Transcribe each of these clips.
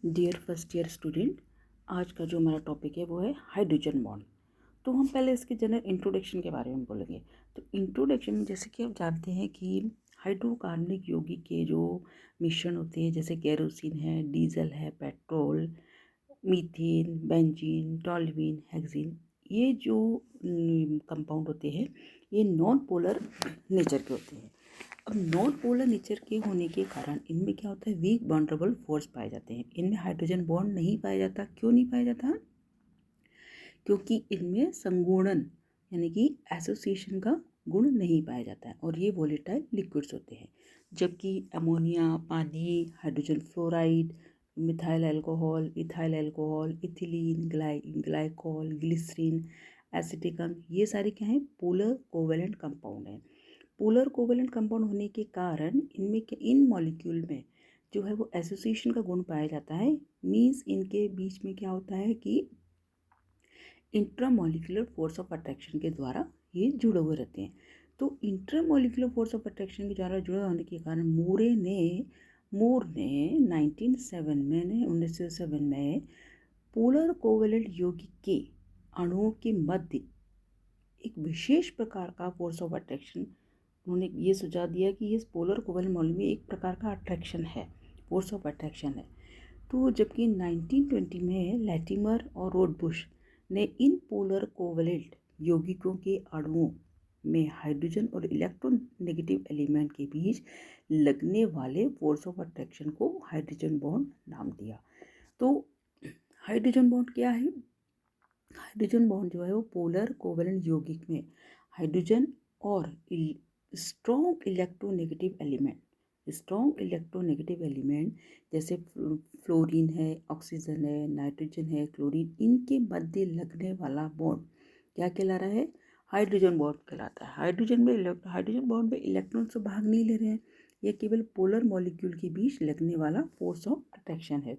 Dear first year student, आज का जो हमारा टॉपिक है वो है हाइड्रोजन बॉन्ड। तो हम पहले इसके जनरल इंट्रोडक्शन के बारे में बोलेंगे। तो इंट्रोडक्शन में जैसे कि आप जानते हैं कि हाइड्रोकार्बनिक यौगिक के जो मिश्रण होते हैं, जैसे केरोसिन है, डीजल है, petrol, methane, benzene, toluene, hexane, ये जो कंपाउंड होते हैं ये नॉन पोलर नेचर के होते हैं। अब नॉन पोलर नेचर के होने के कारण इनमें क्या होता है, वीक बॉन्डेबल फोर्स पाए जाते हैं। इनमें हाइड्रोजन बॉन्ड नहीं पाया जाता। क्यों नहीं पाया जाता? क्योंकि इनमें संगुणन यानी कि एसोसिएशन का गुण नहीं पाया जाता है और ये वोलेटाइल लिक्विड्स होते हैं। जबकि अमोनिया, पानी, hydrogen fluoride, methyl alcohol, ethyl alcohol, ethylene, glycol, glycerine, एसिटिकम, ये सारे क्या हैं, पोलर कोवेलेंट कंपाउंड हैं। पोलर कोवेलेंट कंपाउंड होने के कारण इनमें इन मॉलिक्यूल में जो है वो एसोसिएशन का गुण पाया जाता है। मीन्स इनके बीच में क्या होता है कि इंट्रामॉलिक्यूलर फोर्स ऑफ अट्रैक्शन के द्वारा ये जुड़े हुए रहते हैं। तो इंट्रामॉलिक्यूलर फोर्स ऑफ अट्रैक्शन के द्वारा जुड़े होने के कारण मूर ने 1907 में पोलर कोवेलेंट यौगिक के अणुओं के मध्य एक विशेष प्रकार का फोर्स ऑफ अट्रैक्शन, उन्होंने ये सुझाव दिया कि ये पोलर कोवेलेंट मॉलिक्यूल में एक प्रकार का अट्रैक्शन है, फोर्स ऑफ अट्रैक्शन है। तो जबकि 1920 में लैटिमर और रोडबुश ने इन पोलर कोवेलेंट यौगिकों के अणुओं में हाइड्रोजन और इलेक्ट्रोनेगेटिव एलिमेंट के बीच लगने वाले फोर्स ऑफ अट्रैक्शन को हाइड्रोजन बॉन्ड नाम दिया। तो हाइड्रोजन बॉन्ड क्या है? हाइड्रोजन बॉन्ड जो है वो पोलर कोवेलेंट यौगिक में हाइड्रोजन और स्ट्रॉन्ग इलेक्ट्रोनेगेटिव एलिमेंट जैसे फ्लोरीन है, ऑक्सीजन है, नाइट्रोजन है, क्लोरीन, इनके मध्य लगने वाला बॉन्ड क्या कहला रहा है? हाइड्रोजन बॉन्ड कहलाता है। हाइड्रोजन बॉन्ड में इलेक्ट्रॉन से भाग नहीं ले रहे हैं, यह केवल पोलर मॉलिक्यूल के बीच लगने वाला फोर्स ऑफ अट्रैक्शन है।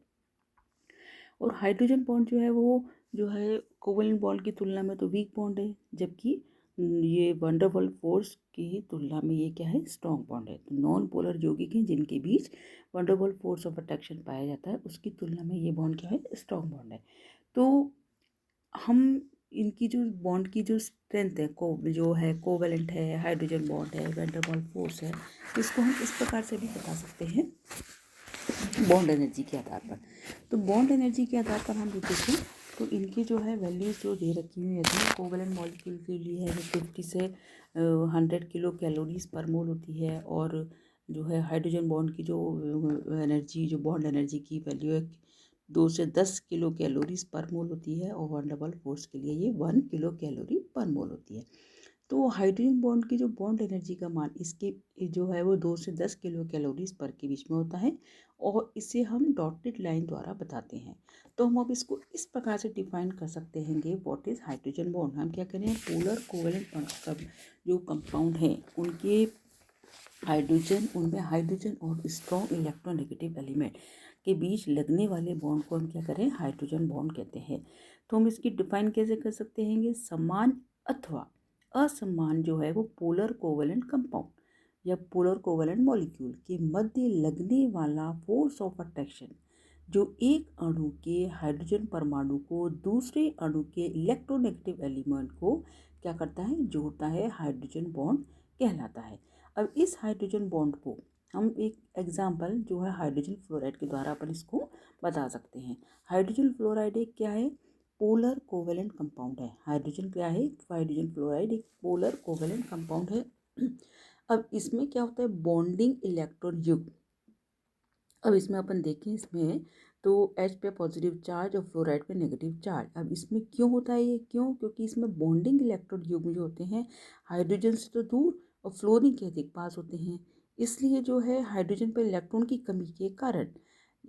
और हाइड्रोजन बॉन्ड जो है वो जो है कोवेलेंट बॉन्ड की तुलना में तो वीक बॉन्ड है, जबकि ये वंडरवॉल फोर्स की तुलना में ये क्या है, स्ट्रॉन्ग बॉन्ड है। तो नॉन पोलर यौगिक हैं जिनके बीच वंडरवॉल फोर्स ऑफ अट्रैक्शन पाया जाता है, उसकी तुलना में ये बॉन्ड क्या है, स्ट्रॉन्ग बॉन्ड है। तो हम इनकी जो बॉन्ड की जो स्ट्रेंथ है, जो है कोवेलेंट है, हाइड्रोजन बॉन्ड है, वंडरवॉल फोर्स है, इसको हम इस प्रकार से भी बता सकते हैं बॉन्ड एनर्जी के आधार पर। तो बॉन्ड एनर्जी के आधार पर हम देखें तो इनकी जो है वैल्यूज जो दे रखी हुई है, कोवेलेंट मॉलिक्यूल के लिए है 50 से 100 किलो कैलोरीज पर मोल होती है, और जो है हाइड्रोजन बॉन्ड की जो एनर्जी, जो बॉन्ड एनर्जी की वैल्यू है 2 से 10 किलो कैलोरीज पर मोल होती है, और वंडरवॉल फोर्स के लिए ये 1 किलो कैलोरी पर मोल होती है। तो हाइड्रोजन बॉन्ड की जो बॉन्ड एनर्जी का मान इसके जो है वो 2 से 10 किलो कैलोरीज पर के बीच में होता है, और इसे हम डॉटेड लाइन द्वारा बताते हैं। तो हम अब इसको इस प्रकार से डिफाइन कर सकते हैं कि व्हाट इज हाइड्रोजन बॉन्ड। हम क्या करें, पोलर कोवेलेंट जो कंपाउंड हैं उनके उनमें हाइड्रोजन और स्ट्रॉन्ग इलेक्ट्रोनेगेटिव एलिमेंट के बीच लगने वाले बॉन्ड को हम क्या करें, हाइड्रोजन बॉन्ड कहते हैं। तो हम इसकी डिफाइन कैसे कर सकते हैं कि समान अथवा असमान जो है वो पोलर कोवेलेंट कंपाउंड या पोलर कोवेलेंट मॉलिक्यूल के मध्य लगने वाला फोर्स ऑफ अट्रैक्शन जो एक अणु के हाइड्रोजन परमाणु को दूसरे अणु के इलेक्ट्रोनेगेटिव एलिमेंट को क्या करता है, जोड़ता है, हाइड्रोजन बॉन्ड कहलाता है। अब इस हाइड्रोजन बॉन्ड को हम एक एग्जाम्पल जो है हाइड्रोजन फ्लोराइड के द्वारा अपन इसको बता सकते हैं। हाइड्रोजन फ्लोराइड एक क्या है, पोलर कोवेलेंट कंपाउंड है। हाइड्रोजन क्या है, हाइड्रोजन फ्लोराइड एक पोलर कोवेलेंट कंपाउंड है। अब इसमें क्या होता है, बॉन्डिंग इलेक्ट्रॉन युग्म। अब इसमें अपन देखें, इसमें तो H पे पॉजिटिव चार्ज और फ्लोराइड पे नेगेटिव चार्ज। अब इसमें क्यों होता है ये, क्योंकि इसमें बॉन्डिंग इलेक्ट्रॉन युग्म जो होते हैं हाइड्रोजन से तो दूर और फ्लोरीन के अधिक पास होते हैं, इसलिए जो है हाइड्रोजन पर इलेक्ट्रॉन की कमी के कारण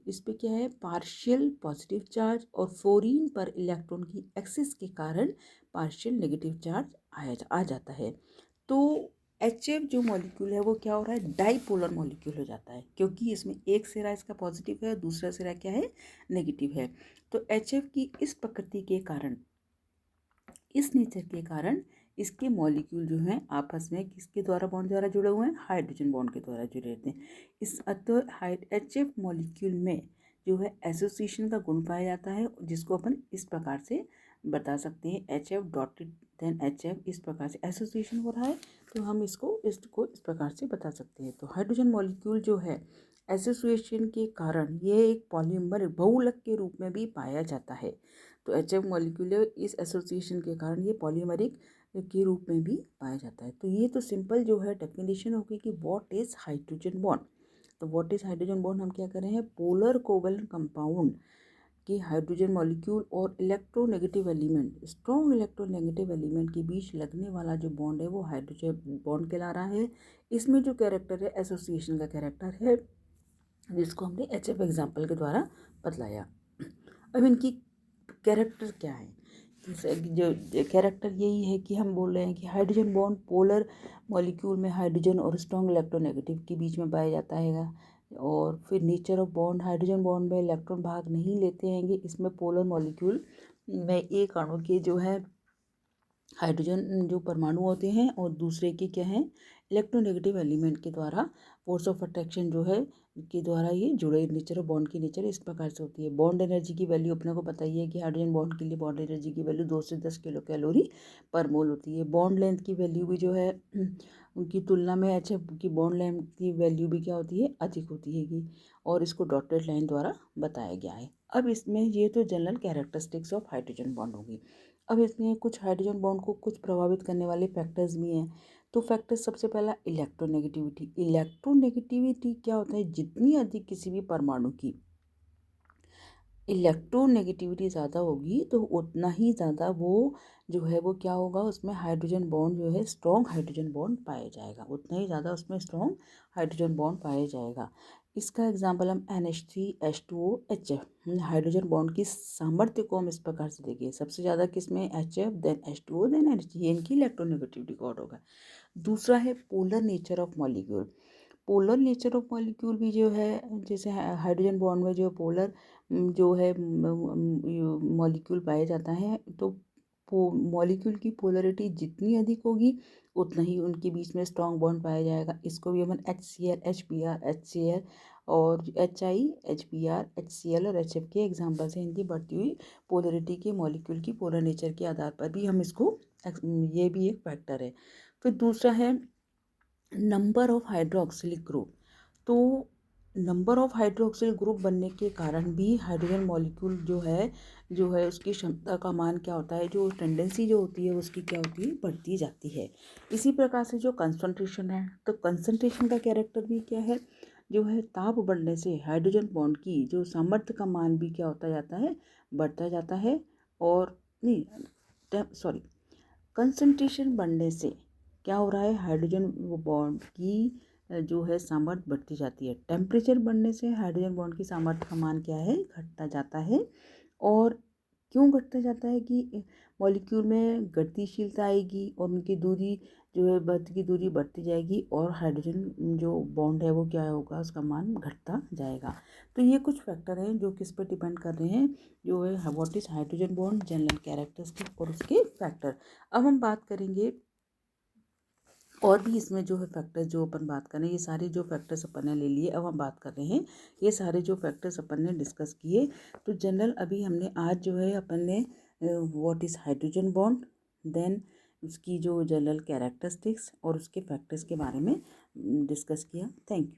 इस पर क्या है, पार्शियल पॉजिटिव चार्ज, और फ्लोरीन पर इलेक्ट्रॉन की एक्सेस के कारण पार्शियल नेगेटिव चार्ज आ जाता है। तो HF जो मॉलिक्यूल है वो क्या हो रहा है, डाईपोलर मॉलिक्यूल हो जाता है, क्योंकि इसमें एक सिरा इसका पॉजिटिव है, दूसरा सिरा क्या है, नेगेटिव है। तो HF की इस प्रकृति के कारण, इस नेचर के कारण इसके मॉलिक्यूल जो हैं आपस में किसके द्वारा बॉन्ड द्वारा जुड़े हुए हैं, हाइड्रोजन बॉन्ड के द्वारा जुड़े रहते हैं। इस HF मॉलिक्यूल में जो है एसोसिएशन का गुण पाया जाता है, जिसको अपन इस प्रकार से बता सकते हैं, HF डॉटेड देन HF, इस प्रकार से एसोसिएशन हो रहा है तो हम इसको इस प्रकार से बता सकते हैं। तो हाइड्रोजन मॉलिक्यूल जो है एसोसिएशन के कारण ये एक पॉलीमर बहुलक के रूप में भी पाया जाता है। तो HF मॉलिक्यूल इस एसोसिएशन के कारण ये पॉलीमरिक के रूप में भी पाया जाता है। तो ये तो सिंपल जो है डेफिनेशन होगी कि व्हाट इज हाइड्रोजन बॉन्ड। तो व्हाट इज हाइड्रोजन बॉन्ड हम क्या कर रहे हैं, पोलर कोवलेंट कंपाउंड कि हाइड्रोजन मॉलिक्यूल और electronegative element, strong electronegative element के बीच लगने वाला जो बॉन्ड है वो हाइड्रोजन बॉन्ड कहला रहा है। इसमें जो कैरेक्टर है एसोसिएशन का कैरेक्टर है, जिसको हमने HF एग्जाम्पल के द्वारा बतलाया। अब इनकी कैरेक्टर क्या है, जो कैरेक्टर यही है कि हम बोल रहे हैं कि हाइड्रोजन बॉन्ड पोलर मॉलिक्यूल में हाइड्रोजन और स्ट्रॉन्ग इलेक्ट्रोनेगेटिव के बीच में पाया जाता है। और फिर nature of bond, hydrogen bond में इलेक्ट्रॉन भाग नहीं लेते हैं, इसमें पोलर मॉलिक्यूल में एक अणु के जो है हाइड्रोजन जो परमाणु होते हैं और दूसरे के क्या हैं इलेक्ट्रोनेगेटिव एलिमेंट के द्वारा फोर्स ऑफ अट्रैक्शन जो है के द्वारा ये जुड़े। नेचर ऑफ बॉन्ड की नेचर इस प्रकार से होती है। बॉन्ड एनर्जी की वैल्यू अपने को पता ही है कि हाइड्रोजन बॉन्ड के लिए बॉन्ड एनर्जी की वैल्यू 2 से 10 किलो कैलोरी पर मोल होती है। बॉन्ड लेंथ की वैल्यू भी जो है उनकी तुलना में HF की बॉन्ड लेंथ की वैल्यू भी क्या होती है, अधिक होती है और इसको डॉटेड लाइन द्वारा बताया गया है। अब इसमें ये तो general characteristics of hydrogen bond होगी। अब इसमें कुछ हाइड्रोजन बॉन्ड को कुछ प्रभावित करने वाले फैक्टर्स भी हैं। तो फैक्टर्स सबसे पहला इलेक्ट्रोनेगेटिविटी। इलेक्ट्रोनेगेटिविटी क्या होता है, जितनी अधिक किसी भी परमाणु की इलेक्ट्रोनेगेटिविटी ज़्यादा होगी तो उतना ही ज़्यादा वो जो है वो क्या होगा, उसमें हाइड्रोजन बॉन्ड जो है स्ट्रॉन्ग हाइड्रोजन बॉन्ड पाया जाएगा, उतना ही ज़्यादा उसमें स्ट्रॉन्ग हाइड्रोजन बॉन्ड पाया जाएगा। इसका एग्जाम्पल हम NH3H2O HF हाइड्रोजन बॉन्ड की सामर्थ्य को हम इस प्रकार से देखिए, सबसे ज़्यादा किसमें HF then H2O then NH, ये इनकी इलेक्ट्रोनेगेटिविटी का ऑर्डर होगा। दूसरा है polar nature of molecule. Polar nature of molecule भी जो है, जैसे हाइड्रोजन बॉन्ड में जो पोलर जो है मॉलिक्यूल पाया जाता है, तो मॉलिक्यूल की पोलरिटी जितनी अधिक होगी उतना ही उनके बीच में स्ट्रॉन्ग बॉन्ड पाया जाएगा। इसको भी अपन HCl HBr HCl और HI HBr HCl और HF के एग्जाम्पल से इनकी बढ़ती हुई पोलरिटी के मॉलिक्यूल की पोलर नेचर के आधार पर भी हम इसको, ये भी एक फैक्टर है। फिर दूसरा है नंबर ऑफ हाइड्रोक्सिलिक ग्रुप। तो नंबर ऑफ हाइड्रोक्सिल ग्रुप बनने के कारण भी हाइड्रोजन मॉलिक्यूल जो है उसकी क्षमता का मान क्या होता है, जो टेंडेंसी जो होती है उसकी क्या होती है, बढ़ती जाती है। इसी प्रकार से जो कंसंट्रेशन है, तो कंसंट्रेशन का कैरेक्टर भी क्या है, जो है ताप बढ़ने से हाइड्रोजन बॉन्ड की जो सामर्थ्य का मान भी क्या होता जाता है, बढ़ता जाता है। और नहीं सॉरी, कंसंट्रेशन बढ़ने से क्या हो रहा है, हाइड्रोजन बॉन्ड की जो है सामर्थ्य बढ़ती जाती है। टेम्परेचर बढ़ने से हाइड्रोजन बॉन्ड की सामर्थ्य का मान क्या है, घटता जाता है। और क्यों घटता जाता है कि मॉलिक्यूल में गतिशीलता आएगी और उनकी दूरी जो है बर्थ की दूरी बढ़ती जाएगी और हाइड्रोजन जो बॉन्ड है वो क्या होगा, उसका मान घटता जाएगा। तो ये कुछ फैक्टर हैं जो किस पर डिपेंड कर रहे हैं, जो है what is hydrogen bond, general characteristic और उसके फैक्टर। अब हम बात करेंगे और भी इसमें जो है फैक्टर्स जो अपन बात कर रहे हैं, ये सारे जो फैक्टर्स अपन ने ले लिए, अब हम बात कर रहे हैं ये सारे जो फैक्टर्स अपन ने डिस्कस किए। तो जनरल अभी हमने आज जो है अपन ने what is hydrogen bond, then उसकी जो जनरल कैरेक्टरिस्टिक्स और उसके फैक्टर्स के बारे में डिस्कस किया। Thank you.